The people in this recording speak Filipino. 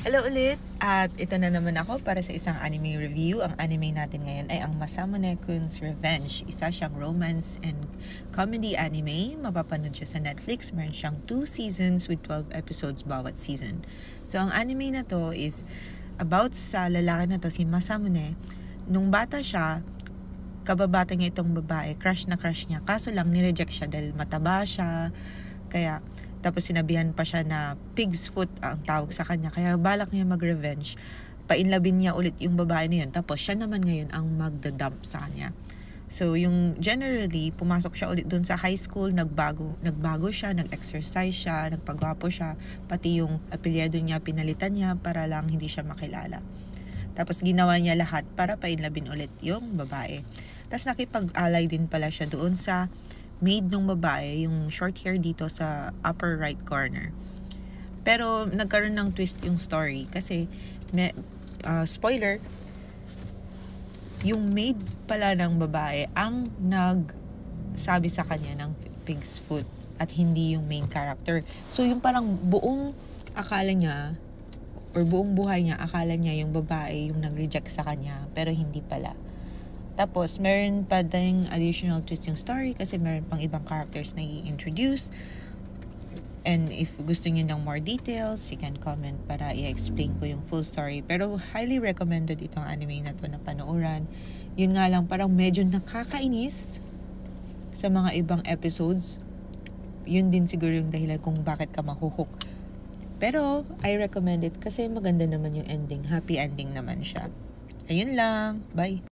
Hello ulit! At ito na naman ako para sa isang anime review. Ang anime natin ngayon ay ang Masamune-kun's Revenge. Isa siyang romance and comedy anime. Mapapanood siya sa Netflix. Meron siyang 2 seasons with 12 episodes bawat season. So ang anime na to is about sa lalaki na to, si Masamune. Nung bata siya, kababata niya itong babae, crush na crush niya. Kaso lang nireject siya dahil mataba siya. Kaya tapos sinabihan pa siya na pig's foot ang tawag sa kanya. Kaya balak niya mag-revenge. Painlabin niya ulit yung babae na yun. Tapos siya naman ngayon ang magdadump sa kanya. So yung generally, pumasok siya ulit dun sa high school. Nagbago siya, nag-exercise siya, nagpagwapo siya. Pati yung apelyado niya, pinalitan niya para lang hindi siya makilala. Tapos ginawa niya lahat para painlabin ulit yung babae. Tapos nakipag-alay din pala siya doon sa maid ng babae, yung short hair dito sa upper right corner. Pero nagkaroon ng twist yung story kasi spoiler, yung maid pala ng babae ang nagsabi sa kanya ng pig's foot at hindi yung main character. So yung parang buong akala niya or buong buhay niya, akala niya yung babae yung nag-reject sa kanya pero hindi pala. Tapos, meron pa ding additional twist yung story kasi meron pang ibang characters na i-introduce. And if gusto niyo ng more details, you can comment para i-explain ko yung full story. Pero highly recommended itong anime na to na panoorin. Yun nga lang, parang medyo nakakainis sa mga ibang episodes. Yun din siguro yung dahilan kung bakit ka mahuhook. Pero, I recommend it kasi maganda naman yung ending. Happy ending naman siya. Ayun lang. Bye!